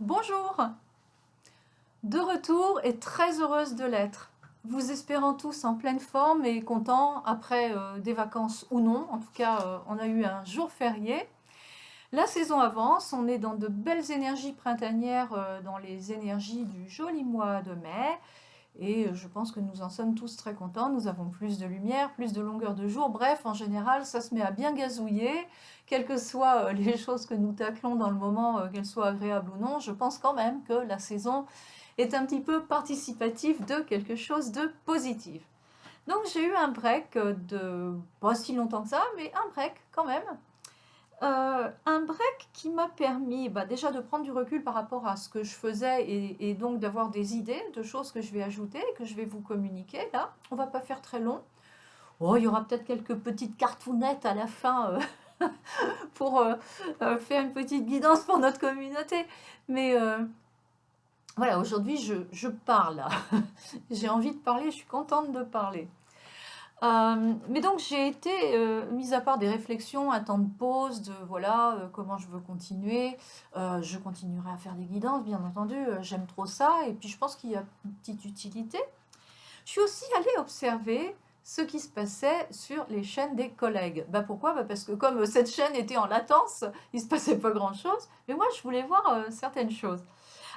Bonjour, de retour et très heureuse de l'être. Vous espérant tous en pleine forme et contents après des vacances ou non. En tout cas, on a eu un jour férié. La saison avance, on est dans de belles énergies printanières, dans les énergies du joli mois de mai. Et je pense que nous en sommes tous très contents. Nous avons plus de lumière, plus de longueur de jour. Bref, en général, ça se met à bien gazouiller. Quelles que soient les choses que nous taclons dans le moment, qu'elles soient agréables ou non, je pense quand même que la saison est un petit peu participative de quelque chose de positif. Donc j'ai eu un break de pas si longtemps que ça, mais un break quand même. Un break qui m'a permis déjà de prendre du recul par rapport à ce que je faisais et donc d'avoir des idées de choses que je vais ajouter et que je vais vous communiquer là. On va pas faire très long. Oh, il y aura peut-être quelques petites cartounettes à la fin pour faire une petite guidance pour notre communauté. Mais voilà, aujourd'hui je parle. J'ai envie de parler, je suis contente de parler. Mais donc j'ai été, mis à part des réflexions, un temps de pause, de voilà, comment je veux continuer. Je continuerai à faire des guidances, bien entendu, j'aime trop ça, et puis je pense qu'il y a une petite utilité. Je suis aussi allée observer ce qui se passait sur les chaînes des collègues. Pourquoi? Parce que comme cette chaîne était en latence, il se passait pas grand-chose, mais moi je voulais voir certaines choses.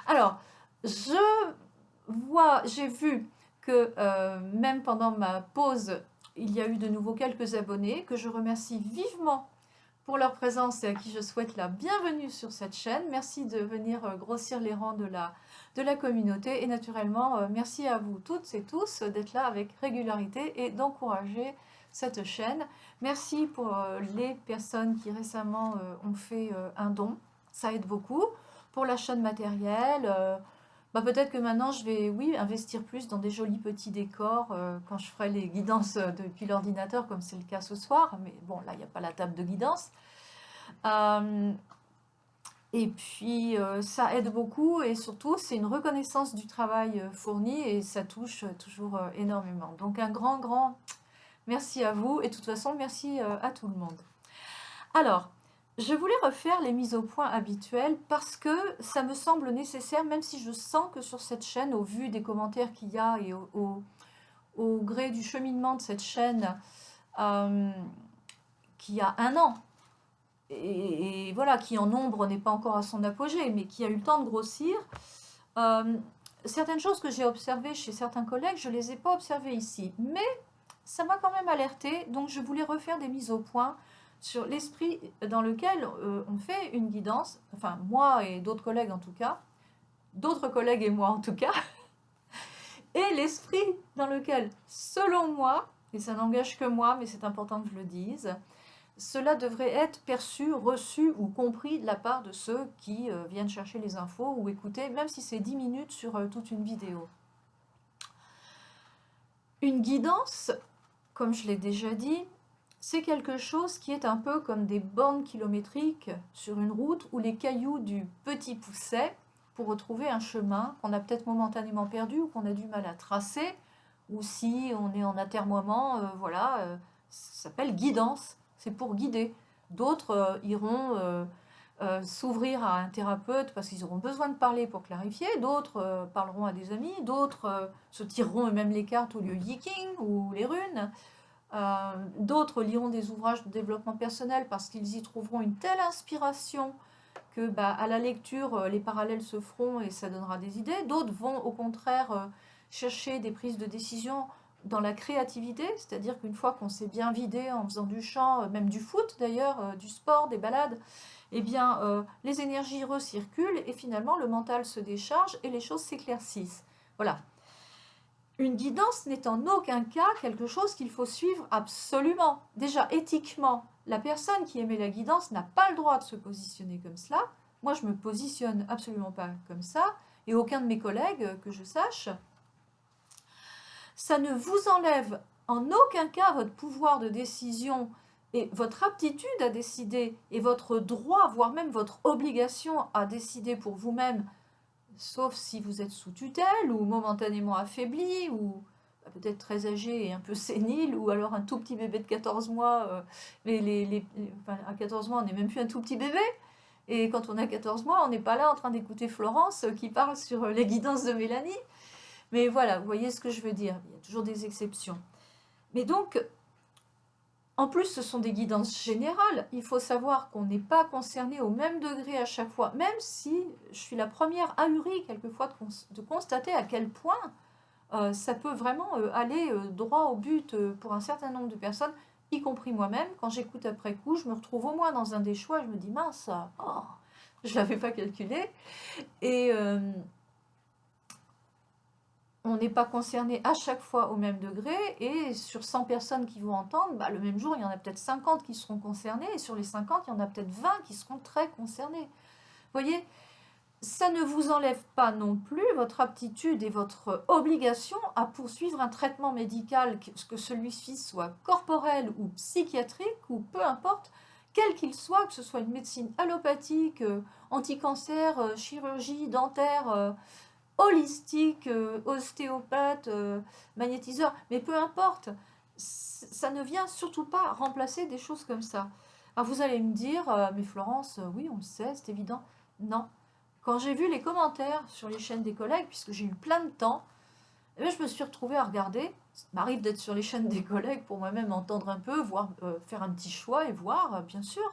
Alors, j'ai vu que même pendant ma pause, il y a eu de nouveau quelques abonnés que je remercie vivement pour leur présence et à qui je souhaite la bienvenue sur cette chaîne. Merci de venir grossir les rangs de la communauté et naturellement, merci à vous toutes et tous d'être là avec régularité et d'encourager cette chaîne. Merci pour les personnes qui récemment ont fait un don, ça aide beaucoup. Pour l'achat de matériel, peut-être que maintenant je vais, oui, investir plus dans des jolis petits décors quand je ferai les guidances depuis l'ordinateur, comme c'est le cas ce soir. Mais bon, là, il n'y a pas la table de guidance. Euh, et puis, ça aide beaucoup et surtout, c'est une reconnaissance du travail fourni et ça touche toujours énormément. Donc, un grand, grand merci à vous et de toute façon, merci à tout le monde. Alors, je voulais refaire les mises au point habituelles parce que ça me semble nécessaire, même si je sens que sur cette chaîne, au vu des commentaires qu'il y a et au gré du cheminement de cette chaîne, euh, qui a un an, et voilà, qui en nombre n'est pas encore à son apogée, mais qui a eu le temps de grossir, euh, certaines choses que j'ai observées chez certains collègues, je ne les ai pas observées ici. Mais ça m'a quand même alertée, donc je voulais refaire des mises au point sur l'esprit dans lequel on fait une guidance, enfin moi et d'autres collègues en tout cas, d'autres collègues et moi en tout cas, et l'esprit dans lequel, selon moi, et ça n'engage que moi, mais c'est important que je le dise, cela devrait être perçu, reçu ou compris de la part de ceux qui viennent chercher les infos ou écouter, même si c'est 10 minutes sur toute une vidéo. Une guidance, comme je l'ai déjà dit, c'est quelque chose qui est un peu comme des bornes kilométriques sur une route où les cailloux du petit pousset pour retrouver un chemin qu'on a peut-être momentanément perdu ou qu'on a du mal à tracer, ou si on est en atermoiement, voilà, ça s'appelle guidance, c'est pour guider. D'autres iront s'ouvrir à un thérapeute parce qu'ils auront besoin de parler pour clarifier, d'autres parleront à des amis, d'autres se tireront eux-mêmes les cartes au lieu yiking ou les runes. D'autres liront des ouvrages de développement personnel parce qu'ils y trouveront une telle inspiration que à la lecture, les parallèles se feront et ça donnera des idées. D'autres vont au contraire chercher des prises de décision dans la créativité, c'est-à-dire qu'une fois qu'on s'est bien vidé en faisant du chant, même du foot d'ailleurs, du sport, des balades, eh bien, les énergies recirculent et finalement le mental se décharge et les choses s'éclaircissent. Voilà. Une guidance n'est en aucun cas quelque chose qu'il faut suivre absolument. Déjà, éthiquement, la personne qui émet la guidance n'a pas le droit de se positionner comme cela. Moi, je me positionne absolument pas comme ça, et aucun de mes collègues, que je sache. Ça ne vous enlève en aucun cas votre pouvoir de décision et votre aptitude à décider, et votre droit, voire même votre obligation à décider pour vous-même, sauf si vous êtes sous tutelle ou momentanément affaibli ou peut-être très âgé et un peu sénile ou alors un tout petit bébé de 14 mois. Mais enfin, à 14 mois, on n'est même plus un tout petit bébé. Et quand on a 14 mois, on n'est pas là en train d'écouter Florence qui parle sur les guidances de Mélanie. Mais voilà, vous voyez ce que je veux dire. Il y a toujours des exceptions. Mais donc, en plus, ce sont des guidances générales. Il faut savoir qu'on n'est pas concerné au même degré à chaque fois. Même si je suis la première ahurie quelquefois de constater à quel point ça peut vraiment aller droit au but pour un certain nombre de personnes, y compris moi-même. Quand j'écoute après coup, je me retrouve au moins dans un des choix, je me dis mince, oh, je ne l'avais pas calculé. Et on n'est pas concerné à chaque fois au même degré, et sur 100 personnes qui vont entendre, bah, le même jour, il y en a peut-être 50 qui seront concernées, et sur les 50, il y en a peut-être 20 qui seront très concernés. Vous voyez, ça ne vous enlève pas non plus votre aptitude et votre obligation à poursuivre un traitement médical, que celui-ci soit corporel ou psychiatrique, ou peu importe, quel qu'il soit, que ce soit une médecine allopathique, anti-cancer, chirurgie, dentaire, holistique, ostéopathe, magnétiseur, mais peu importe, ça ne vient surtout pas remplacer des choses comme ça. Alors vous allez me dire, mais Florence, oui, on le sait, c'est évident. Non. Quand j'ai vu les commentaires sur les chaînes des collègues, puisque j'ai eu plein de temps, eh bien, je me suis retrouvée à regarder. Ça m'arrive d'être sur les chaînes des collègues pour moi-même entendre un peu, voir, faire un petit choix et voir, bien sûr.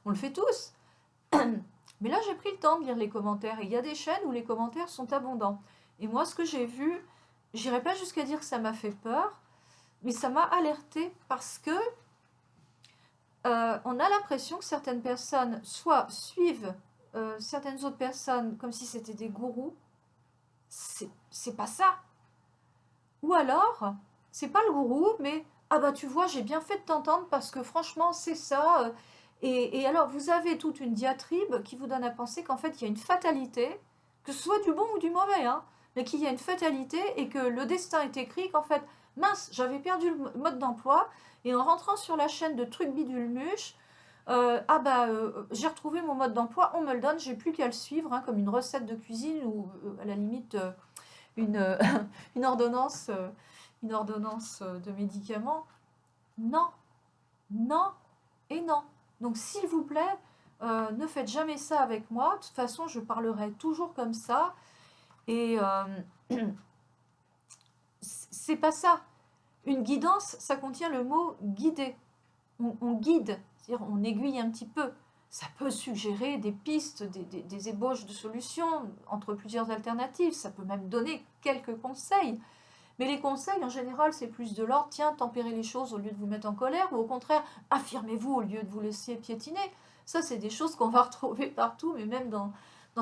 On le fait tous. Mais là, j'ai pris le temps de lire les commentaires. Et il y a des chaînes où les commentaires sont abondants. Et moi, ce que j'ai vu, j'irai pas jusqu'à dire que ça m'a fait peur, mais ça m'a alertée parce que on a l'impression que certaines personnes soit suivent certaines autres personnes comme si c'était des gourous. C'est pas ça. Ou alors, c'est pas le gourou, mais ah bah tu vois, j'ai bien fait de t'entendre parce que franchement, c'est ça. Et alors, vous avez toute une diatribe qui vous donne à penser qu'en fait, il y a une fatalité, que ce soit du bon ou du mauvais, hein, mais qu'il y a une fatalité et que le destin est écrit, qu'en fait, mince, j'avais perdu le mode d'emploi, et en rentrant sur la chaîne de trucs bidulmuche, j'ai retrouvé mon mode d'emploi, on me le donne, j'ai plus qu'à le suivre, hein, comme une recette de cuisine ou à la limite une, une ordonnance, de médicaments. Non, non et non. Donc s'il vous plaît, ne faites jamais ça avec moi. De toute façon, je parlerai toujours comme ça. Et c'est pas ça. Une guidance, ça contient le mot guider. On guide, c'est-à-dire on aiguille un petit peu. Ça peut suggérer des pistes, des ébauches de solutions entre plusieurs alternatives. Ça peut même donner quelques conseils. Mais les conseils, en général, c'est plus de l'ordre, tiens, tempérez les choses au lieu de vous mettre en colère, ou au contraire, affirmez-vous au lieu de vous laisser piétiner. Ça, c'est des choses qu'on va retrouver partout, mais même dans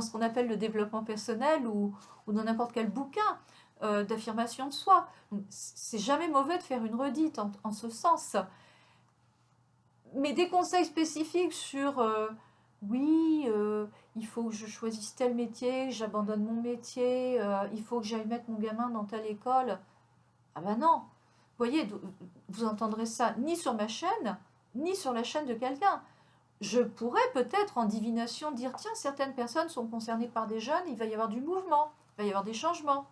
ce qu'on appelle le développement personnel ou dans n'importe quel bouquin d'affirmation de soi. C'est jamais mauvais de faire une redite en ce sens. Mais des conseils spécifiques sur oui, il faut que je choisisse tel métier, j'abandonne mon métier, il faut que j'aille mettre mon gamin dans telle école. Ah ben non. Vous voyez, vous entendrez ça ni sur ma chaîne, ni sur la chaîne de quelqu'un. Je pourrais peut-être en divination dire, tiens, certaines personnes sont concernées par des jeunes, il va y avoir du mouvement, il va y avoir des changements.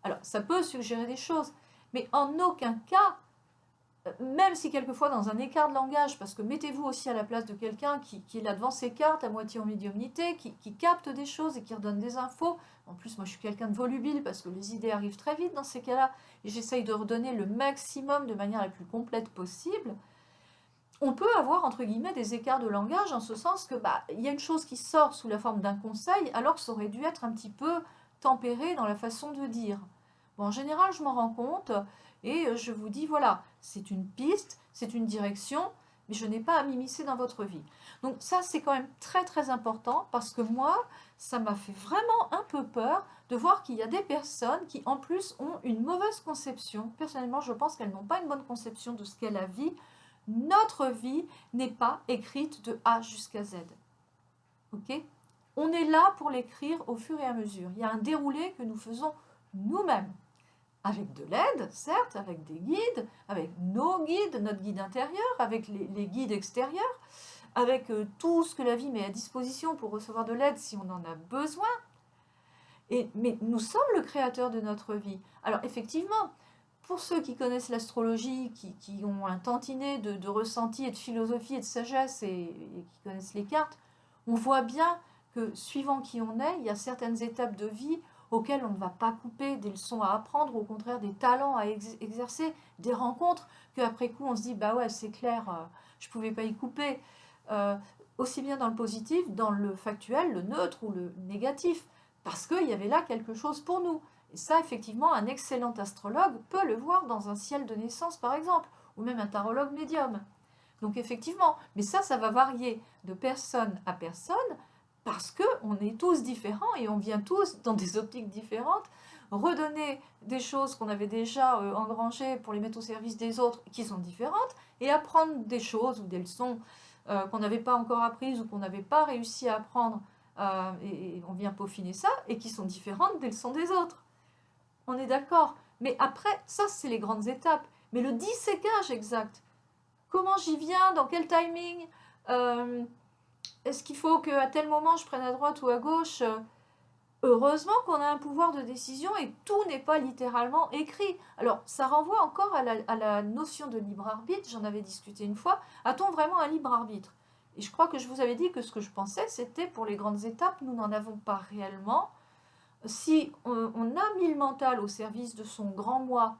Alors, ça peut suggérer des choses, mais en aucun cas, même si quelquefois dans un écart de langage, parce que mettez-vous aussi à la place de quelqu'un qui est là devant ses cartes, à moitié en médiumnité, qui capte des choses et qui redonne des infos. En plus, moi je suis quelqu'un de volubile parce que les idées arrivent très vite dans ces cas-là, et j'essaye de redonner le maximum de manière la plus complète possible. On peut avoir, entre guillemets, des écarts de langage en ce sens que il y a une chose qui sort sous la forme d'un conseil, alors que ça aurait dû être un petit peu tempéré dans la façon de dire. Bon, en général, je m'en rends compte, et je vous dis, voilà, c'est une piste, c'est une direction, mais je n'ai pas à m'immiscer dans votre vie. Donc ça, c'est quand même très très important, parce que moi, ça m'a fait vraiment un peu peur de voir qu'il y a des personnes qui, en plus, ont une mauvaise conception. Personnellement, je pense qu'elles n'ont pas une bonne conception de ce qu'est la vie. Notre vie n'est pas écrite de A jusqu'à Z. Ok ? On est là pour l'écrire au fur et à mesure. Il y a un déroulé que nous faisons nous-mêmes. Avec de l'aide, certes, avec des guides, avec nos guides, notre guide intérieur, avec les guides extérieurs, avec tout ce que la vie met à disposition pour recevoir de l'aide si on en a besoin. Mais nous sommes le créateur de notre vie. Alors effectivement, pour ceux qui connaissent l'astrologie, qui ont un tantinet de ressenti et de philosophie et de sagesse et qui connaissent les cartes, On voit bien que suivant qui on est, il y a certaines étapes de vie auxquelles on ne va pas couper, des leçons à apprendre, ou au contraire des talents à exercer, des rencontres qu'après coup on se dit bah ouais c'est clair, je pouvais pas y couper. Aussi bien dans le positif, dans le factuel, le neutre ou le négatif, parce qu'il y avait là quelque chose pour nous. Et ça, effectivement, un excellent astrologue peut le voir dans un ciel de naissance, par exemple, ou même un tarologue médium. Donc effectivement, mais ça va varier de personne à personne, parce qu'on est tous différents et on vient tous dans des optiques différentes, redonner des choses qu'on avait déjà engrangées pour les mettre au service des autres qui sont différentes, et apprendre des choses ou des leçons qu'on n'avait pas encore apprises ou qu'on n'avait pas réussi à apprendre, et on vient peaufiner ça, et qui sont différentes des leçons des autres. On est d'accord. Mais après, ça c'est les grandes étapes. Mais le disséquage exact, comment j'y viens, dans quel timing, est-ce qu'il faut qu'à tel moment je prenne à droite ou à gauche? Heureusement qu'on a un pouvoir de décision et tout n'est pas littéralement écrit. Alors, ça renvoie encore à la notion de libre arbitre, j'en avais discuté une fois. A-t-on vraiment un libre arbitre? Et je crois que je vous avais dit que ce que je pensais, c'était pour les grandes étapes, nous n'en avons pas réellement. Si on a mis le mental au service de son grand moi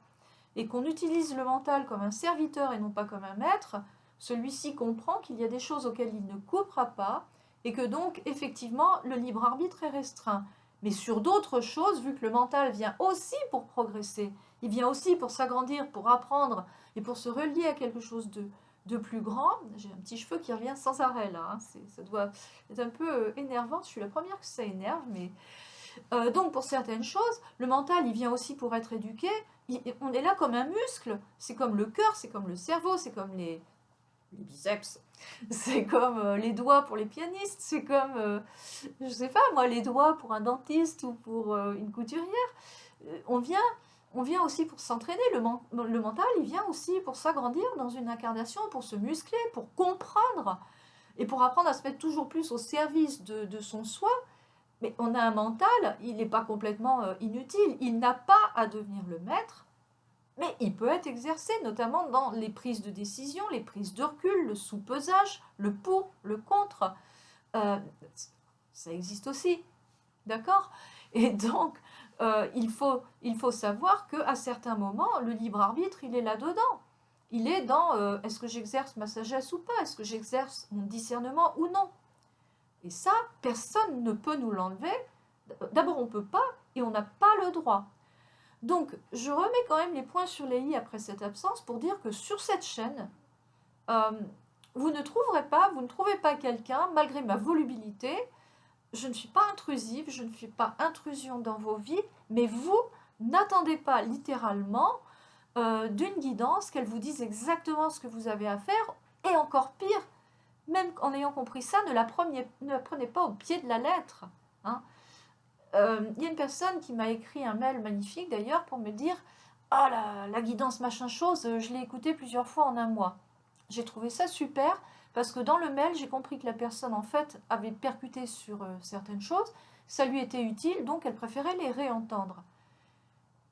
et qu'on utilise le mental comme un serviteur et non pas comme un maître, celui-ci comprend qu'il y a des choses auxquelles il ne coupera pas et que donc, effectivement, le libre arbitre est restreint. Mais sur d'autres choses, vu que le mental vient aussi pour progresser, il vient aussi pour s'agrandir, pour apprendre et pour se relier à quelque chose de plus grand. J'ai un petit cheveu qui revient sans arrêt là, hein. Ça doit être un peu énervant, je suis la première que ça énerve, mais... donc pour certaines choses, le mental il vient aussi pour être éduqué, on est là comme un muscle, c'est comme le cœur, c'est comme le cerveau, c'est comme les biceps, c'est comme les doigts pour les pianistes, c'est comme, je sais pas moi, les doigts pour un dentiste ou pour une couturière. On vient aussi pour s'entraîner, le mental il vient aussi pour s'agrandir dans une incarnation, pour se muscler, pour comprendre et pour apprendre à se mettre toujours plus au service de son soi. Mais on a un mental, il n'est pas complètement inutile, il n'a pas à devenir le maître, mais il peut être exercé, notamment dans les prises de décision, les prises de recul, le sous-pesage, le pour, le contre. Ça existe aussi, d'accord? Et donc, il faut savoir qu'à certains moments, le libre arbitre, il est là-dedans. Il est dans est-ce que j'exerce ma sagesse ou pas? Est-ce que j'exerce mon discernement ou non? Et ça, personne ne peut nous l'enlever. D'abord, on ne peut pas et on n'a pas le droit. Donc, je remets quand même les points sur les i après cette absence pour dire que sur cette chaîne, vous ne trouvez pas quelqu'un, malgré ma volubilité. Je ne suis pas intrusive, je ne fais pas intrusion dans vos vies, mais vous n'attendez pas littéralement d'une guidance qu'elle vous dise exactement ce que vous avez à faire, et encore pire, même en ayant compris ça, ne la prenez pas au pied de la lettre. Hein. Y a une personne qui m'a écrit un mail magnifique d'ailleurs pour me dire « Ah, la guidance machin chose, je l'ai écoutée plusieurs fois en un mois. » J'ai trouvé ça super parce que dans le mail, j'ai compris que la personne en fait avait percuté sur certaines choses, ça lui était utile, donc elle préférait les réentendre.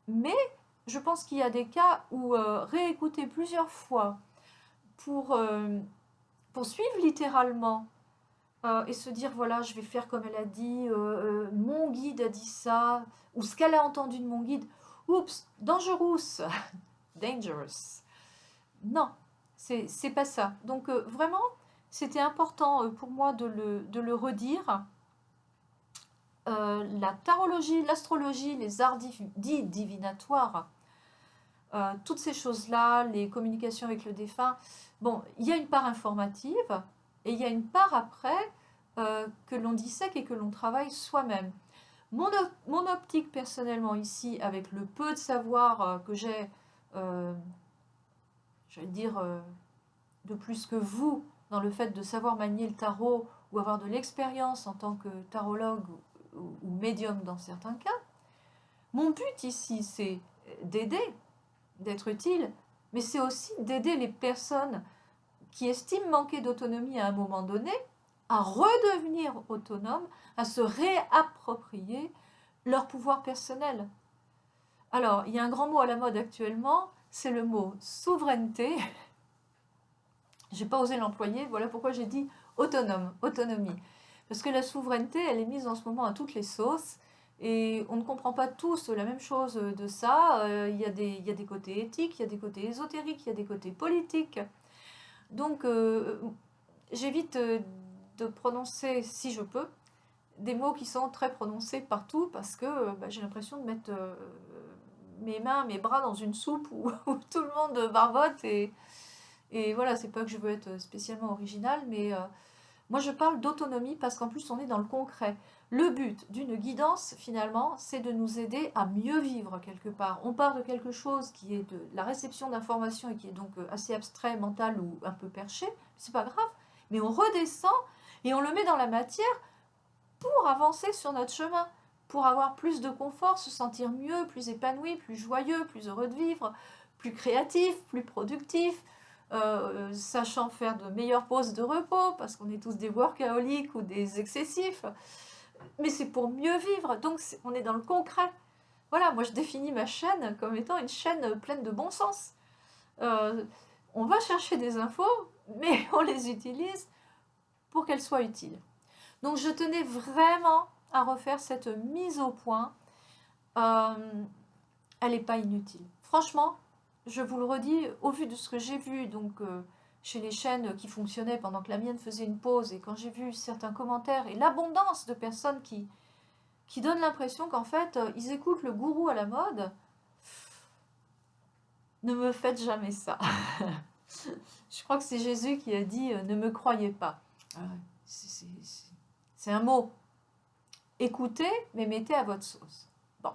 Mais je pense qu'il y a des cas où réécouter plusieurs fois pour suivre littéralement et se dire voilà je vais faire comme elle a dit, mon guide a dit ça, ou ce qu'elle a entendu de mon guide, oups, dangerous, dangerous. Non, c'est pas ça. Donc vraiment, c'était important pour moi de le redire. La tarologie, l'astrologie, les arts dits divinatoires, toutes ces choses-là, les communications avec le défunt, bon, il y a une part informative et il y a une part après que l'on dissèque et que l'on travaille soi-même. Mon optique personnellement ici, avec le peu de savoir que j'ai, j'allais dire, de plus que vous, dans le fait de savoir manier le tarot ou avoir de l'expérience en tant que tarologue ou médium dans certains cas, mon but ici, c'est d'aider, d'être utile, mais c'est aussi d'aider les personnes qui estiment manquer d'autonomie à un moment donné à redevenir autonomes, à se réapproprier leur pouvoir personnel. Alors, il y a un grand mot à la mode actuellement, c'est le mot souveraineté. J'ai pas osé l'employer, voilà pourquoi j'ai dit autonome, autonomie. Parce que la souveraineté, elle est mise en ce moment à toutes les sauces, et on ne comprend pas tous la même chose de ça. Il y a des côtés éthiques, il y a des côtés ésotériques, il y a des côtés politiques. Donc, j'évite de prononcer, si je peux, des mots qui sont très prononcés partout, parce que j'ai l'impression de mettre mes mains, mes bras dans une soupe où, où tout le monde barbote, et voilà, c'est pas que je veux être spécialement originale, mais moi je parle d'autonomie parce qu'en plus on est dans le concret. Le but d'une guidance, finalement, c'est de nous aider à mieux vivre quelque part. On part de quelque chose qui est de la réception d'informations et qui est donc assez abstrait, mental ou un peu perché, c'est pas grave, mais on redescend et on le met dans la matière pour avancer sur notre chemin, pour avoir plus de confort, se sentir mieux, plus épanoui, plus joyeux, plus heureux de vivre, plus créatif, plus productif, sachant faire de meilleures pauses de repos, parce qu'on est tous des workaholics ou des excessifs, mais c'est pour mieux vivre, donc on est dans le concret. Voilà, moi je définis ma chaîne comme étant une chaîne pleine de bon sens. On va chercher des infos, mais on les utilise pour qu'elles soient utiles. Donc je tenais vraiment à refaire cette mise au point. Elle n'est pas inutile. Franchement, je vous le redis, au vu de ce que j'ai vu donc, chez les chaînes qui fonctionnaient pendant que la mienne faisait une pause, et quand j'ai vu certains commentaires et l'abondance de personnes qui donnent l'impression qu'en fait, ils écoutent le gourou à la mode, ne me faites jamais ça. Je crois que c'est Jésus qui a dit « ne me croyez pas ». C'est un mot. Écoutez, mais mettez à votre sauce. Bon,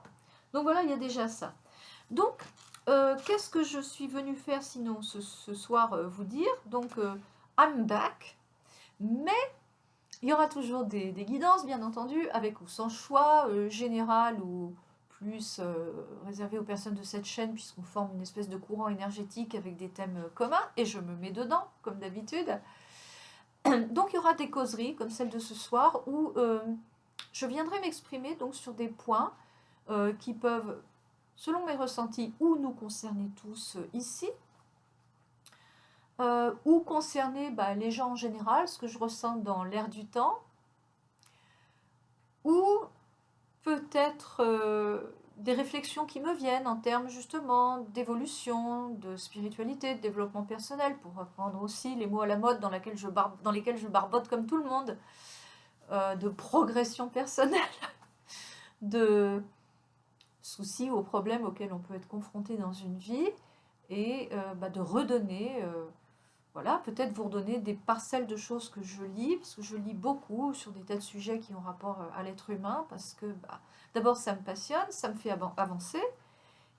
donc voilà, il y a déjà ça. Donc, qu'est-ce que je suis venue faire sinon ce soir vous dire? Donc, I'm back, mais il y aura toujours des guidances, bien entendu, avec ou sans choix, général ou plus réservé aux personnes de cette chaîne, puisqu'on forme une espèce de courant énergétique avec des thèmes communs, et je me mets dedans, comme d'habitude. Donc, il y aura des causeries, comme celle de ce soir, où je viendrai m'exprimer donc sur des points qui peuvent, selon mes ressentis, ou nous concerner tous ici, ou concerner les gens en général, ce que je ressens dans l'air du temps, ou peut-être des réflexions qui me viennent en termes justement d'évolution, de spiritualité, de développement personnel, pour reprendre aussi les mots à la mode dans lesquels je barbote comme tout le monde, de progression personnelle, de soucis ou aux problèmes auxquels on peut être confronté dans une vie, et de redonner, voilà, peut-être vous redonner des parcelles de choses que je lis, parce que je lis beaucoup sur des tas de sujets qui ont rapport à l'être humain, parce que d'abord ça me passionne, ça me fait avancer,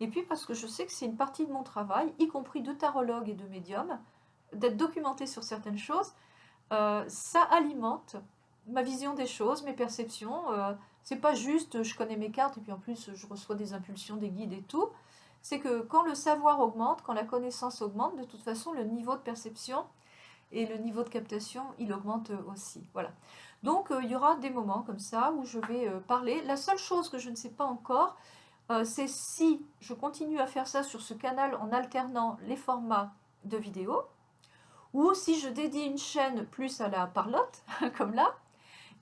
et puis parce que je sais que c'est une partie de mon travail, y compris de tarologue et de médium, d'être documenté sur certaines choses. Ça alimente ma vision des choses, mes perceptions. C'est pas juste je connais mes cartes et puis en plus je reçois des impulsions, des guides et tout. C'est que quand le savoir augmente, quand la connaissance augmente, de toute façon le niveau de perception et le niveau de captation, il augmente aussi. Voilà. Donc il y aura des moments comme ça où je vais parler. La seule chose que je ne sais pas encore, c'est si je continue à faire ça sur ce canal en alternant les formats de vidéos, ou si je dédie une chaîne plus à la parlotte, comme là,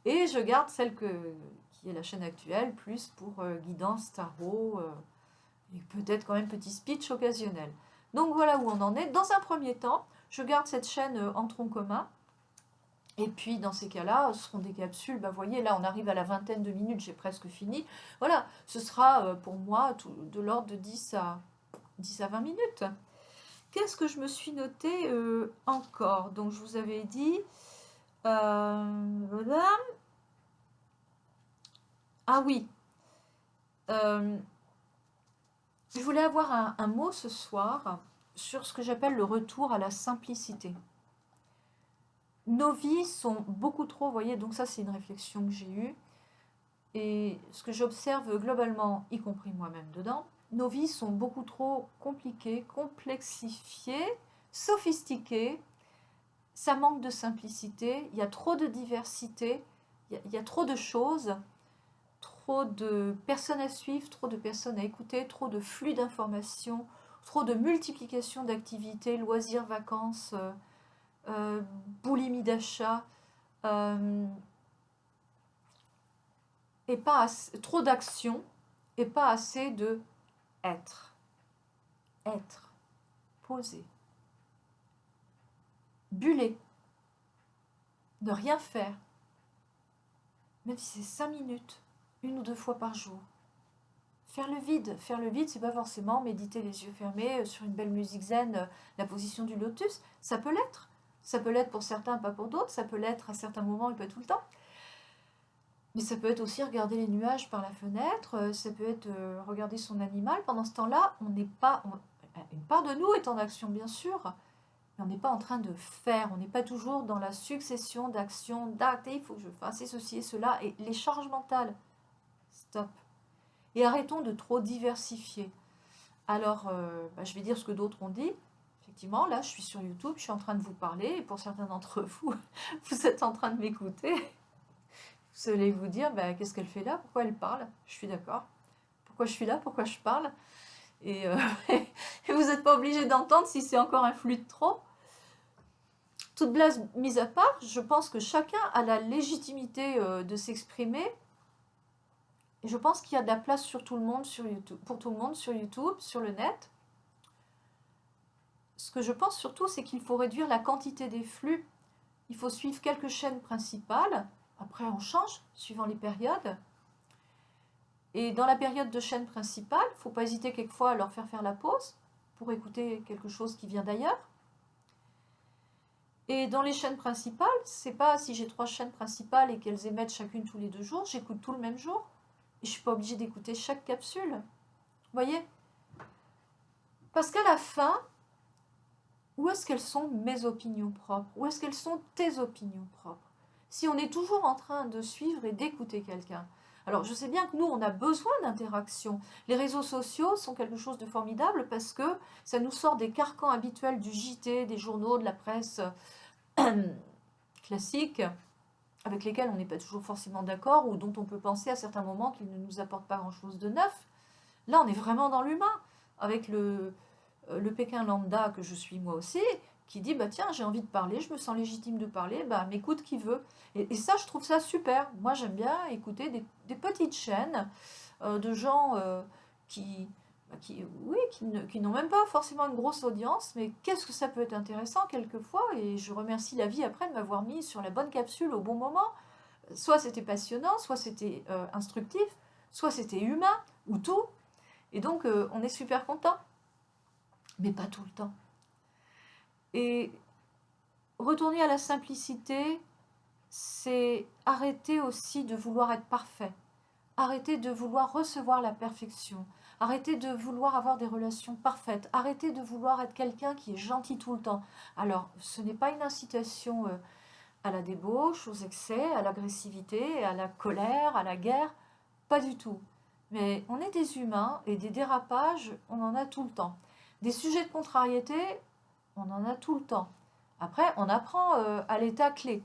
et je garde celle qui est la chaîne actuelle, plus pour guidance, tarot, et peut-être quand même petit speech occasionnel. Donc voilà où on en est. Dans un premier temps, je garde cette chaîne en tronc commun, et puis dans ces cas-là, ce seront des capsules, vous voyez, là on arrive à la vingtaine de minutes, j'ai presque fini. Voilà, ce sera pour moi de l'ordre de 10 à 20 minutes. Qu'est-ce que je me suis noté encore? Donc je vous avais dit... voilà. Ah oui. Je voulais avoir un mot ce soir sur ce que j'appelle le retour à la simplicité. Nos vies sont beaucoup trop, vous voyez, donc ça c'est une réflexion que j'ai eue, et ce que j'observe globalement, y compris moi-même dedans, nos vies sont beaucoup trop compliquées, complexifiées, sophistiquées, ça manque de simplicité, il y a trop de diversité, il y a trop de choses, trop de personnes à suivre, trop de personnes à écouter, trop de flux d'informations, trop de multiplication d'activités, loisirs, vacances, boulimie d'achat, et pas assez, trop d'action et pas assez de être. Être. Poser. Buller. Ne rien faire. Même si c'est 5 minutes, 1 ou 2 fois par jour. Faire le vide, c'est pas forcément méditer les yeux fermés sur une belle musique zen, la position du lotus, ça peut l'être. Ça peut l'être pour certains, pas pour d'autres, ça peut l'être à certains moments et pas tout le temps. Mais ça peut être aussi regarder les nuages par la fenêtre, ça peut être regarder son animal. Pendant ce temps-là, on n'est pas... une part de nous est en action, bien sûr, mais on n'est pas en train de faire, on n'est pas toujours dans la succession d'actions, d'actes, et il faut que je fasse ceci et cela, et les charges mentales, stop. Et arrêtons de trop diversifier. Alors, je vais dire ce que d'autres ont dit. Effectivement, là, je suis sur YouTube, je suis en train de vous parler, et pour certains d'entre vous, vous êtes en train de m'écouter. Vous allez vous dire, qu'est-ce qu'elle fait là? Pourquoi elle parle? Je suis d'accord. Pourquoi je suis là? Pourquoi je parle? Et, et vous n'êtes pas obligé d'entendre si c'est encore un flux de trop. Toute blague mise à part, je pense que chacun a la légitimité de s'exprimer. Et je pense qu'il y a de la place sur tout le monde sur YouTube, pour tout le monde sur YouTube, sur le net. Ce que je pense surtout, c'est qu'il faut réduire la quantité des flux. Il faut suivre quelques chaînes principales. Après, on change, suivant les périodes. Et dans la période de chaîne principale, il ne faut pas hésiter quelquefois à leur faire la pause pour écouter quelque chose qui vient d'ailleurs. Et dans les chaînes principales, c'est pas si j'ai 3 chaînes principales et qu'elles émettent chacune tous les 2 jours, j'écoute tout le même jour. Et je ne suis pas obligée d'écouter chaque capsule. Vous voyez? Parce qu'à la fin, où est-ce qu'elles sont mes opinions propres? Où est-ce qu'elles sont tes opinions propres? Si on est toujours en train de suivre et d'écouter quelqu'un. Alors, je sais bien que nous, on a besoin d'interaction. Les réseaux sociaux sont quelque chose de formidable parce que ça nous sort des carcans habituels du JT, des journaux, de la presse classique, avec lesquels on n'est pas toujours forcément d'accord ou dont on peut penser à certains moments qu'ils ne nous apportent pas grand-chose de neuf. Là, on est vraiment dans l'humain, avec le Pékin lambda que je suis moi aussi, qui dit tiens, j'ai envie de parler, je me sens légitime de parler, m'écoute qui veut. Et ça, je trouve ça super. Moi, j'aime bien écouter des petites chaînes de gens qui n'ont même pas forcément une grosse audience, mais qu'est-ce que ça peut être intéressant quelquefois, et je remercie la vie après de m'avoir mis sur la bonne capsule au bon moment. Soit c'était passionnant, soit c'était instructif, soit c'était humain, ou tout. Et donc, on est super content. Mais pas tout le temps. Et retourner à la simplicité, c'est arrêter aussi de vouloir être parfait. Arrêter de vouloir recevoir la perfection. Arrêter de vouloir avoir des relations parfaites. Arrêter de vouloir être quelqu'un qui est gentil tout le temps. Alors, ce n'est pas une incitation à la débauche, aux excès, à l'agressivité, à la colère, à la guerre. Pas du tout. Mais on est des humains et des dérapages, on en a tout le temps. Des sujets de contrariété, on en a tout le temps. Après, on apprend à les tacler.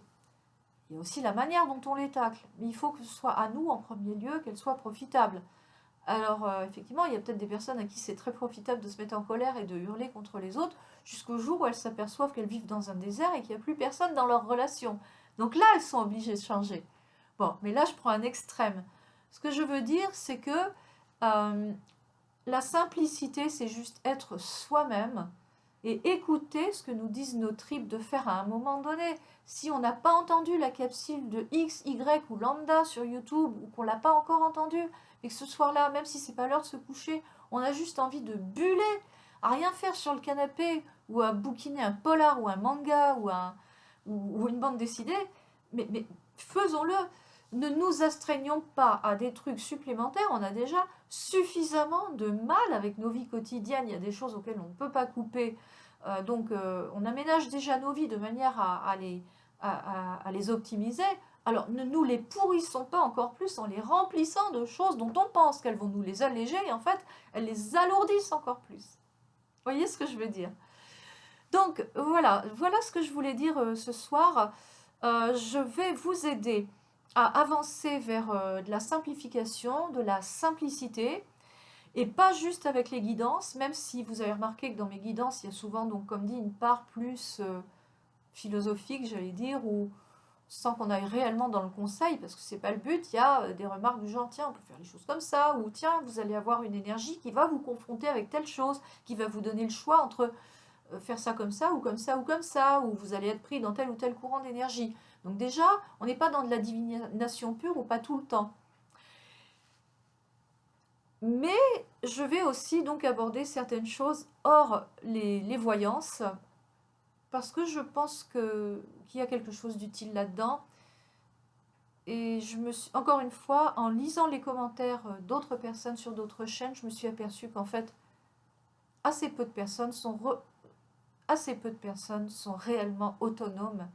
Il y a aussi la manière dont on les tacle. Mais il faut que ce soit à nous, en premier lieu, qu'elles soient profitables. Alors, effectivement, il y a peut-être des personnes à qui c'est très profitable de se mettre en colère et de hurler contre les autres, jusqu'au jour où elles s'aperçoivent qu'elles vivent dans un désert et qu'il n'y a plus personne dans leur relation. Donc là, elles sont obligées de changer. Bon, mais là, je prends un extrême. Ce que je veux dire, c'est que la simplicité, c'est juste être soi-même et écouter ce que nous disent nos tripes de faire à un moment donné. Si on n'a pas entendu la capsule de X, Y ou lambda sur YouTube, ou qu'on ne l'a pas encore entendu, et que ce soir-là, même si c'est pas l'heure de se coucher, on a juste envie de buller, à rien faire sur le canapé, ou à bouquiner un polar, ou un manga, ou une bande dessinée, mais faisons-le. Ne nous astreignons pas à des trucs supplémentaires, on a déjà suffisamment de mal avec nos vies quotidiennes, il y a des choses auxquelles on ne peut pas couper, donc on aménage déjà nos vies de manière à les optimiser. Alors ne nous les pourrissons pas encore plus en les remplissant de choses dont on pense qu'elles vont nous les alléger, et en fait elles les alourdissent encore plus. Vous voyez ce que je veux dire? Donc voilà ce que je voulais dire ce soir. Je vais vous aider à avancer vers de la simplification, de la simplicité, et pas juste avec les guidances, même si vous avez remarqué que dans mes guidances, il y a souvent, donc, comme dit, une part plus philosophique, j'allais dire, ou sans qu'on aille réellement dans le conseil, parce que c'est pas le but. Il y a des remarques du genre, tiens, on peut faire les choses comme ça, ou tiens, vous allez avoir une énergie qui va vous confronter avec telle chose, qui va vous donner le choix entre faire ça comme ça, ou comme ça, ou comme ça, ou vous allez être pris dans tel ou tel courant d'énergie. Donc déjà, on n'est pas dans de la divination pure, ou pas tout le temps. Mais je vais aussi donc aborder certaines choses hors les voyances, parce que je pense qu'il y a quelque chose d'utile là-dedans. Et je me suis, encore une fois, en lisant les commentaires d'autres personnes sur d'autres chaînes, je me suis aperçue qu'en fait, assez peu de personnes sont réellement autonomes.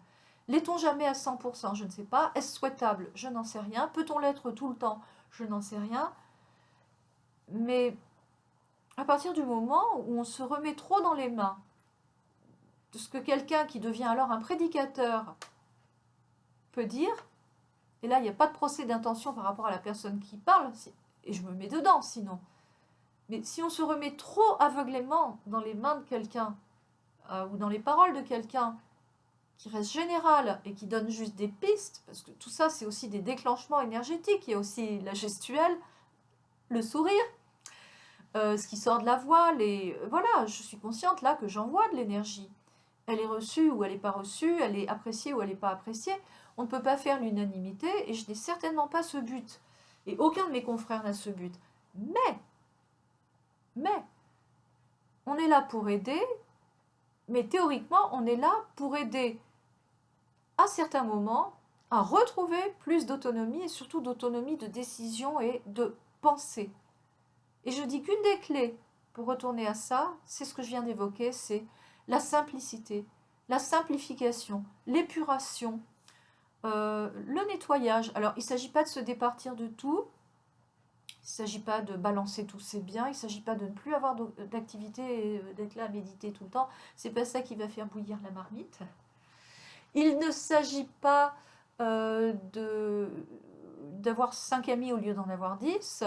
L'est-on jamais à 100%? Je ne sais pas. Est-ce souhaitable? Je n'en sais rien. Peut-on l'être tout le temps? Je n'en sais rien. Mais à partir du moment où on se remet trop dans les mains de ce que quelqu'un qui devient alors un prédicateur peut dire, et là il n'y a pas de procès d'intention par rapport à la personne qui parle, et je me mets dedans sinon, mais si on se remet trop aveuglément dans les mains de quelqu'un, ou dans les paroles de quelqu'un qui reste général et qui donne juste des pistes, parce que tout ça c'est aussi des déclenchements énergétiques, il y a aussi la gestuelle, le sourire, ce qui sort de la voix, voilà, je suis consciente là que j'envoie de l'énergie. Elle est reçue ou elle n'est pas reçue, elle est appréciée ou elle n'est pas appréciée. On ne peut pas faire l'unanimité et je n'ai certainement pas ce but. Et aucun de mes confrères n'a ce but. Mais, on est là pour aider, mais théoriquement, on est là pour aider à certains moments à retrouver plus d'autonomie et surtout d'autonomie de décision et de pensée. Et je dis qu'une des clés pour retourner à ça, c'est ce que je viens d'évoquer, c'est la simplicité, la simplification, l'épuration, le nettoyage. Alors, il ne s'agit pas de se départir de tout, il ne s'agit pas de balancer tous ses biens, il ne s'agit pas de ne plus avoir d'activité et d'être là à méditer tout le temps. C'est pas ça qui va faire bouillir la marmite. Il ne s'agit pas d'avoir 5 amis au lieu d'en avoir 10.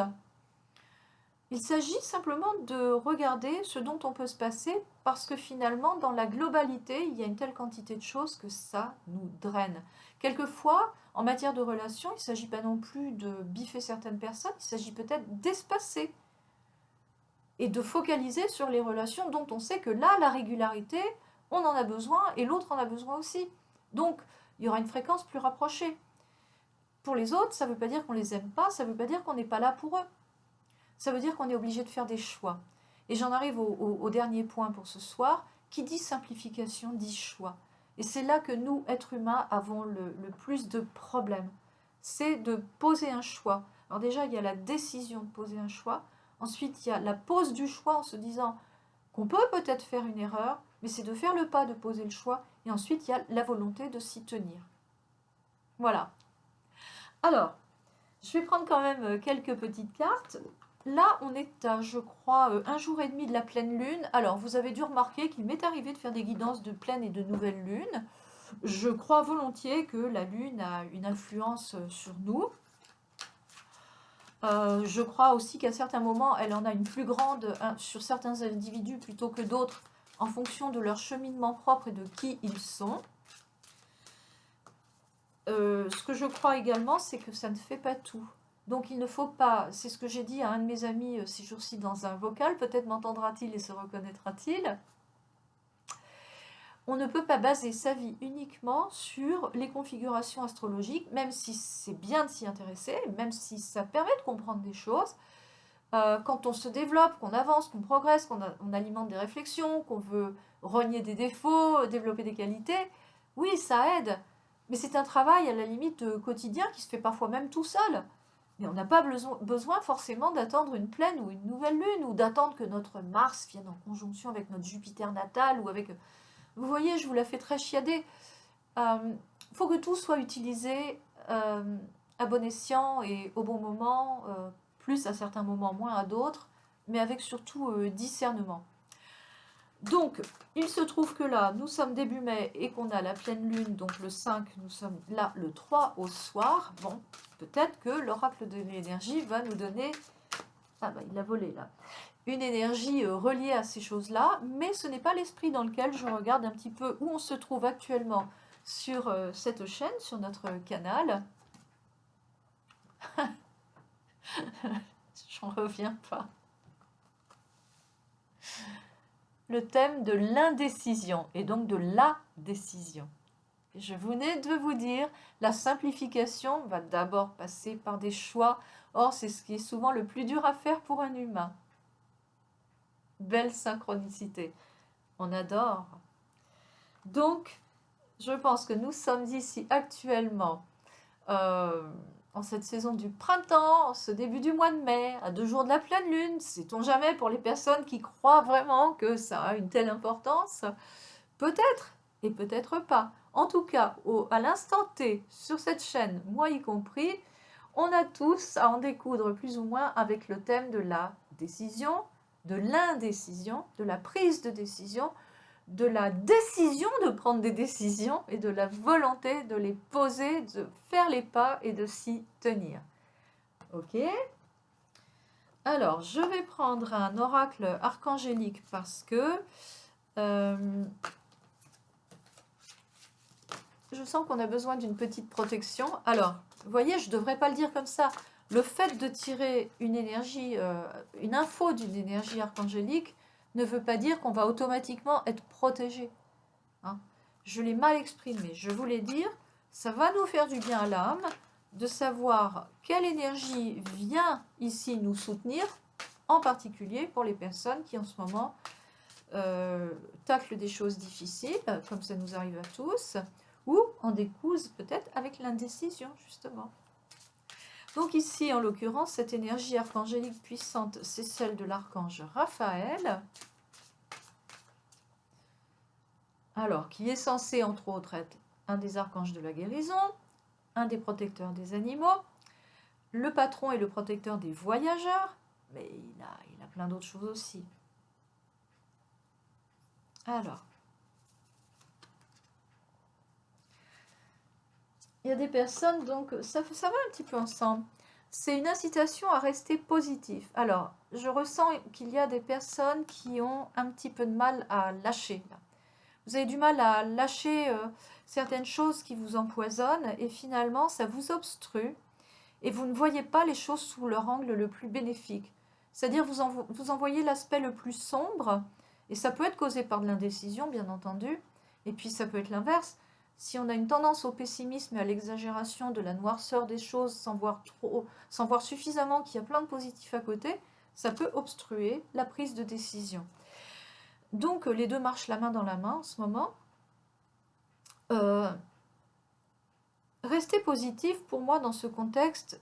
Il s'agit simplement de regarder ce dont on peut se passer parce que finalement, dans la globalité, il y a une telle quantité de choses que ça nous draine. Quelquefois, en matière de relations, il ne s'agit pas non plus de biffer certaines personnes, il s'agit peut-être d'espacer et de focaliser sur les relations dont on sait que là, la régularité, on en a besoin et l'autre en a besoin aussi. Donc, il y aura une fréquence plus rapprochée. Pour les autres, ça ne veut pas dire qu'on ne les aime pas, ça ne veut pas dire qu'on n'est pas là pour eux. Ça veut dire qu'on est obligé de faire des choix. Et j'en arrive au dernier point pour ce soir. Qui dit simplification dit choix. Et c'est là que nous, êtres humains, avons le plus de problèmes. C'est de poser un choix. Alors déjà, il y a la décision de poser un choix. Ensuite, il y a la pose du choix en se disant qu'on peut peut-être faire une erreur, mais c'est de faire le pas de poser le choix. Et ensuite, il y a la volonté de s'y tenir. Voilà. Alors, je vais prendre quand même quelques petites cartes. Là, on est à, je crois, 1 jour et demi de la pleine lune. Alors, vous avez dû remarquer qu'il m'est arrivé de faire des guidances de pleine et de nouvelle lune. Je crois volontiers que la lune a une influence sur nous. Je crois aussi qu'à certains moments, elle en a une plus grande sur certains individus plutôt que d'autres, en fonction de leur cheminement propre et de qui ils sont. Ce que je crois également, c'est que ça ne fait pas tout. Donc il ne faut pas, c'est ce que j'ai dit à un de mes amis ces jours-ci dans un vocal, peut-être m'entendra-t-il et se reconnaîtra-t-il. On ne peut pas baser sa vie uniquement sur les configurations astrologiques, même si c'est bien de s'y intéresser, même si ça permet de comprendre des choses. Quand on se développe, qu'on avance, qu'on progresse, qu'on alimente des réflexions, qu'on veut renier des défauts, développer des qualités, oui, ça aide. Mais c'est un travail à la limite quotidien qui se fait parfois même tout seul. Mais on n'a pas besoin forcément d'attendre une pleine ou une nouvelle lune, ou d'attendre que notre Mars vienne en conjonction avec notre Jupiter natal, ou avec... Vous voyez, je vous la fais très chiader. Faut que tout soit utilisé à bon escient et au bon moment, plus à certains moments, moins à d'autres, mais avec surtout discernement. Donc, il se trouve que là, nous sommes début mai et qu'on a la pleine lune, donc le 5, nous sommes là le 3 au soir. Bon, peut-être que l'oracle de l'énergie va nous donner... Ah bah, il l'a volé là. Une énergie reliée à ces choses-là, mais ce n'est pas l'esprit dans lequel je regarde un petit peu où on se trouve actuellement sur cette chaîne, sur notre canal. J'en reviens pas. Le thème de l'indécision et donc de la décision. Je venais de vous dire, la simplification va d'abord passer par des choix. Or, c'est ce qui est souvent le plus dur à faire pour un humain. Belle synchronicité. On adore. Donc, je pense que nous sommes ici actuellement en cette saison du printemps, ce début du mois de mai, à 2 jours de la pleine lune. Sait-on jamais pour les personnes qui croient vraiment que ça a une telle importance? Peut-être et peut-être pas. En tout cas, à l'instant T, sur cette chaîne, moi y compris, on a tous à en découdre plus ou moins avec le thème de la décision, de l'indécision, de la prise de décision, de la décision de prendre des décisions et de la volonté de les poser, de faire les pas et de s'y tenir. Ok? Alors, je vais prendre un oracle archangélique parce que je sens qu'on a besoin d'une petite protection. Alors, vous voyez, je ne devrais pas le dire comme ça. Le fait de tirer une énergie, une info d'une énergie archangélique ne veut pas dire qu'on va automatiquement être protégé. Hein. Je l'ai mal exprimé. Je voulais dire, ça va nous faire du bien à l'âme de savoir quelle énergie vient ici nous soutenir, en particulier pour les personnes qui en ce moment taclent des choses difficiles, comme ça nous arrive à tous, ou en décousent peut-être avec l'indécision, justement. Donc ici, en l'occurrence, cette énergie archangélique puissante, c'est celle de l'archange Raphaël, alors qui est censé, entre autres, être un des archanges de la guérison, un des protecteurs des animaux, le patron et le protecteur des voyageurs, mais il a plein d'autres choses aussi. Alors, il y a des personnes, donc ça va un petit peu ensemble. C'est une incitation à rester positif. Alors, je ressens qu'il y a des personnes qui ont un petit peu de mal à lâcher. Vous avez du mal à lâcher certaines choses qui vous empoisonnent et finalement, ça vous obstrue et vous ne voyez pas les choses sous leur angle le plus bénéfique. C'est-à-dire, vous en voyez l'aspect le plus sombre et ça peut être causé par de l'indécision, bien entendu, et puis ça peut être l'inverse. Si on a une tendance au pessimisme et à l'exagération de la noirceur des choses sans voir suffisamment qu'il y a plein de positifs à côté, ça peut obstruer la prise de décision. Donc les deux marchent la main dans la main en ce moment. Rester positif, pour moi, dans ce contexte,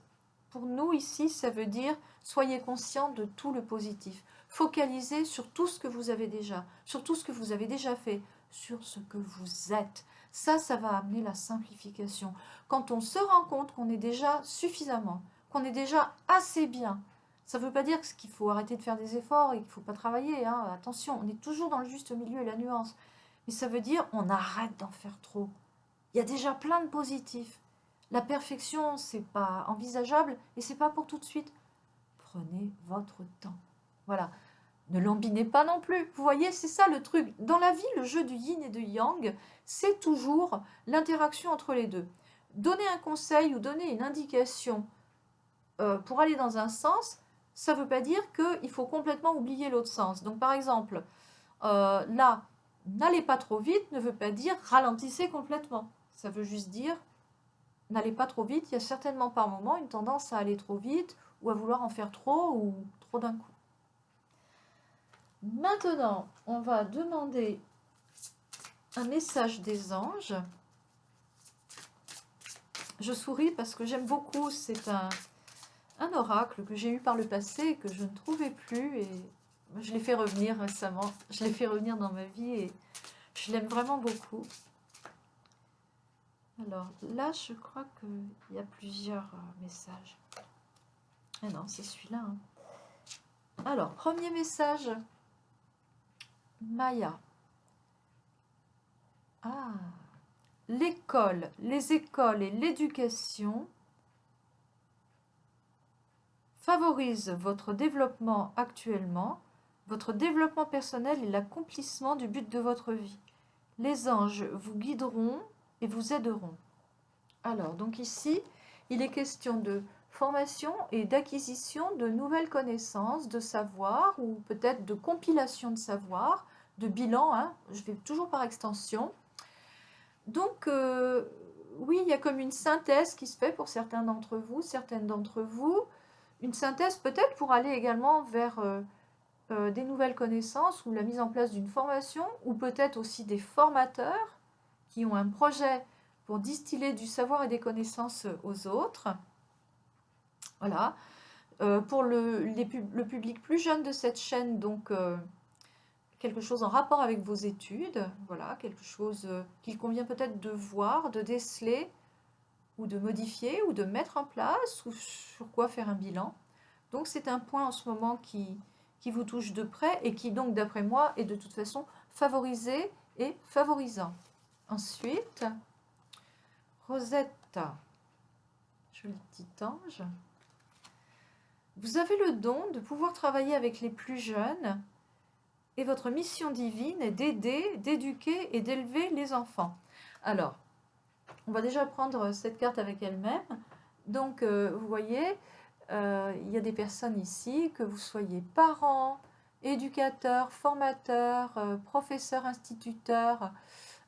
pour nous ici, ça veut dire soyez conscient de tout le positif. Focalisez sur tout ce que vous avez déjà, sur tout ce que vous avez déjà fait, sur ce que vous êtes. Ça va amener la simplification. Quand on se rend compte qu'on est déjà suffisamment, qu'on est déjà assez bien, ça ne veut pas dire qu'il faut arrêter de faire des efforts et qu'il ne faut pas travailler. Hein. Attention, on est toujours dans le juste milieu et la nuance. Mais ça veut dire on arrête d'en faire trop. Il y a déjà plein de positifs. La perfection, c'est pas envisageable et c'est pas pour tout de suite. Prenez votre temps. Voilà. Ne l'embinez pas non plus. Vous voyez, c'est ça le truc. Dans la vie, le jeu du yin et du yang, c'est toujours l'interaction entre les deux. Donner un conseil ou donner une indication pour aller dans un sens, ça ne veut pas dire qu'il faut complètement oublier l'autre sens. Donc par exemple, là, n'allez pas trop vite ne veut pas dire ralentissez complètement. Ça veut juste dire n'allez pas trop vite. Il y a certainement par moment une tendance à aller trop vite ou à vouloir en faire trop ou trop d'un coup. Maintenant, on va demander un message des anges. Je souris parce que j'aime beaucoup. C'est un oracle que j'ai eu par le passé et que je ne trouvais plus. Et je l'ai fait revenir récemment. Je l'ai fait revenir dans ma vie et je l'aime vraiment beaucoup. Alors là, je crois qu'il y a plusieurs messages. Ah non, c'est celui-là. Hein. Alors, premier message. Maya. Ah, l'école, les écoles et l'éducation favorisent votre développement actuellement, votre développement personnel et l'accomplissement du but de votre vie. Les anges vous guideront et vous aideront. Alors, donc ici, il est question de formation et d'acquisition de nouvelles connaissances, de savoir, ou peut-être de compilation de savoir, de bilan, hein, je vais toujours par extension. Donc, oui, il y a comme une synthèse qui se fait pour certains d'entre vous, certaines d'entre vous, une synthèse peut-être pour aller également vers des nouvelles connaissances ou la mise en place d'une formation, ou peut-être aussi des formateurs qui ont un projet pour distiller du savoir et des connaissances aux autres. Voilà. Pour le public plus jeune de cette chaîne, donc quelque chose en rapport avec vos études, voilà, quelque chose qu'il convient peut-être de voir, de déceler, ou de modifier, ou de mettre en place, ou sur quoi faire un bilan. Donc c'est un point en ce moment qui vous touche de près, et qui donc, d'après moi, est de toute façon favorisé et favorisant. Ensuite, Rosetta, joli petit ange. Vous avez le don de pouvoir travailler avec les plus jeunes, et votre mission divine est d'aider, d'éduquer et d'élever les enfants. Alors, on va déjà prendre cette carte avec elle-même. Donc, vous voyez, il y a des personnes ici, que vous soyez parents, éducateurs, formateurs, professeurs, instituteurs.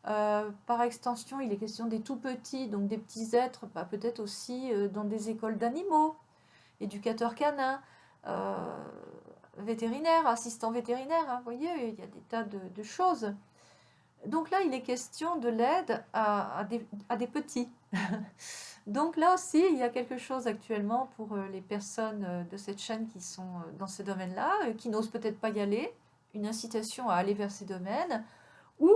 Par extension, il est question des tout petits, donc des petits êtres, peut-être aussi dans des écoles d'animaux, éducateurs canins, vétérinaires, assistants vétérinaires, hein, vous voyez, il y a des tas de choses. Donc là, il est question de l'aide à des petits. Donc là aussi, il y a quelque chose actuellement pour les personnes de cette chaîne qui sont dans ce domaine-là, qui n'osent peut-être pas y aller, une incitation à aller vers ces domaines, ou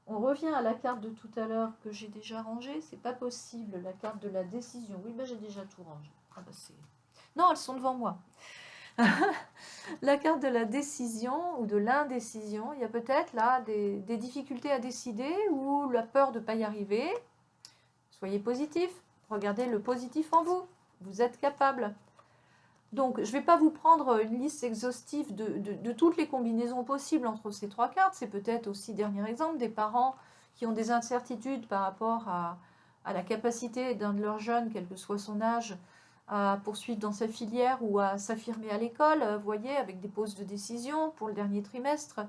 on revient à la carte de tout à l'heure que j'ai déjà rangée, c'est pas possible, la carte de la décision. Oui, ben j'ai déjà tout rangé. Ah ben non, elles sont devant moi. La carte de la décision ou de l'indécision, il y a peut-être là des difficultés à décider ou la peur de ne pas y arriver. Soyez positif, regardez le positif en vous, vous êtes capable. Donc, je ne vais pas vous prendre une liste exhaustive de toutes les combinaisons possibles entre ces trois cartes. C'est peut-être aussi, dernier exemple, des parents qui ont des incertitudes par rapport à la capacité d'un de leurs jeunes, quel que soit son âge, à poursuivre dans sa filière ou à s'affirmer à l'école, vous voyez, avec des pauses de décision pour le dernier trimestre.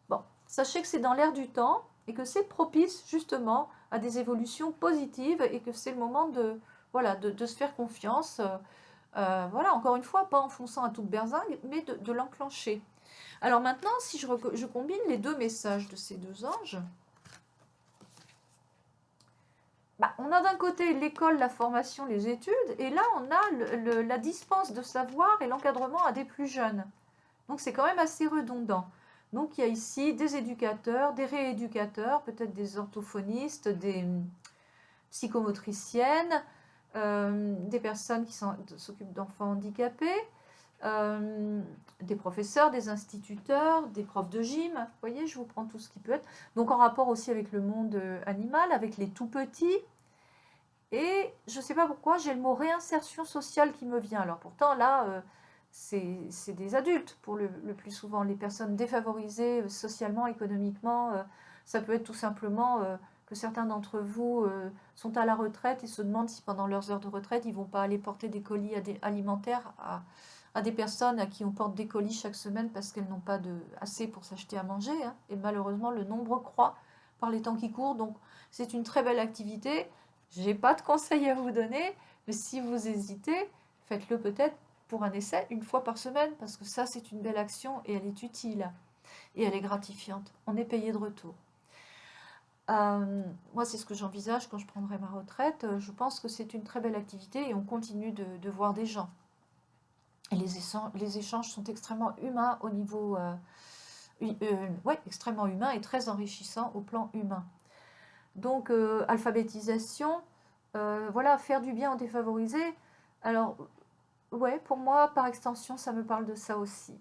Bon, sachez que c'est dans l'air du temps et que c'est propice justement à des évolutions positives et que c'est le moment de, voilà, de se faire confiance. Voilà, encore une fois, pas en fonçant à toute berzingue, mais de l'enclencher. Alors maintenant, si je combine les deux messages de ces deux anges, on a d'un côté l'école, la formation, les études, et là on a la dispense de savoir et l'encadrement à des plus jeunes. Donc c'est quand même assez redondant. Donc il y a ici des éducateurs, des rééducateurs, peut-être des orthophonistes, des psychomotriciennes, des personnes qui s'occupent d'enfants handicapés, des professeurs, des instituteurs, des profs de gym. Vous voyez, je vous prends tout ce qui peut être. Donc en rapport aussi avec le monde animal, avec les tout-petits. Et je ne sais pas pourquoi, j'ai le mot réinsertion sociale qui me vient. Alors pourtant, là, c'est des adultes, pour le plus souvent. Les personnes défavorisées socialement, économiquement, ça peut être tout simplement que certains d'entre vous sont à la retraite et se demandent si pendant leurs heures de retraite, ils ne vont pas aller porter des colis alimentaires à des personnes à qui on porte des colis chaque semaine parce qu'elles n'ont pas assez pour s'acheter à manger. Hein. Et malheureusement, le nombre croît par les temps qui courent. Donc, c'est une très belle activité. Je n'ai pas de conseils à vous donner, mais si vous hésitez, faites-le peut-être pour un essai une fois par semaine, parce que ça, c'est une belle action et elle est utile et elle est gratifiante. On est payé de retour. Moi, c'est ce que j'envisage quand je prendrai ma retraite. Je pense que c'est une très belle activité et on continue de voir des gens. Et les échanges sont extrêmement humains au niveau... extrêmement humain et très enrichissant au plan humain. Donc, alphabétisation, voilà, faire du bien aux défavorisés. Alors, ouais, pour moi, par extension, ça me parle de ça aussi.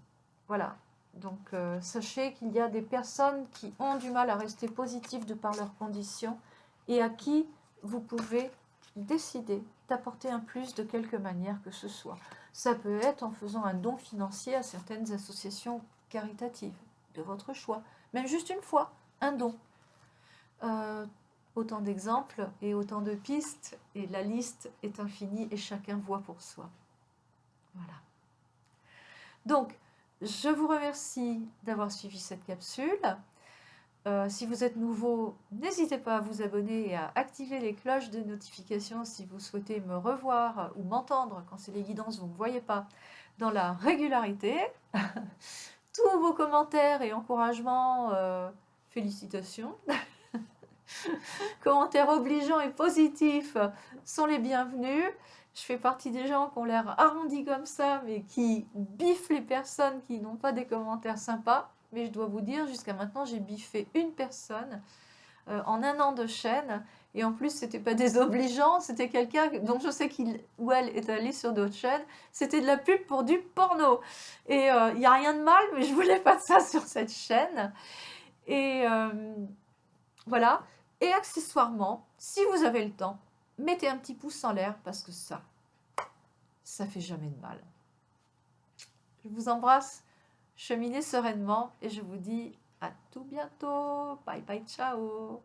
Voilà. Donc, sachez qu'il y a des personnes qui ont du mal à rester positives de par leurs conditions et à qui vous pouvez décider d'apporter un plus de quelque manière que ce soit. Ça peut être en faisant un don financier à certaines associations caritatives de votre choix. Même juste une fois, un don. autant d'exemples et autant de pistes, et la liste est infinie et chacun voit pour soi. Voilà. Donc, je vous remercie d'avoir suivi cette capsule. Si vous êtes nouveau, n'hésitez pas à vous abonner et à activer les cloches de notification si vous souhaitez me revoir ou m'entendre quand c'est les guidances, vous ne me voyez pas, dans la régularité. Tous vos commentaires et encouragements, félicitations, commentaires obligeants et positifs sont les bienvenus. Je fais partie des gens qui ont l'air arrondis comme ça, mais qui biffent les personnes qui n'ont pas des commentaires sympas. Mais je dois vous dire, jusqu'à maintenant, j'ai biffé une personne en 1 an de chaîne. Et en plus, c'était pas désobligeant, c'était quelqu'un dont je sais qu'il ou elle est allé sur d'autres chaînes. C'était de la pub pour du porno. Et il n'y a rien de mal, mais je voulais pas de ça sur cette chaîne. Et voilà. Et accessoirement, si vous avez le temps, mettez un petit pouce en l'air parce que ça fait jamais de mal. Je vous embrasse, cheminez sereinement et je vous dis à tout bientôt. Bye bye, ciao.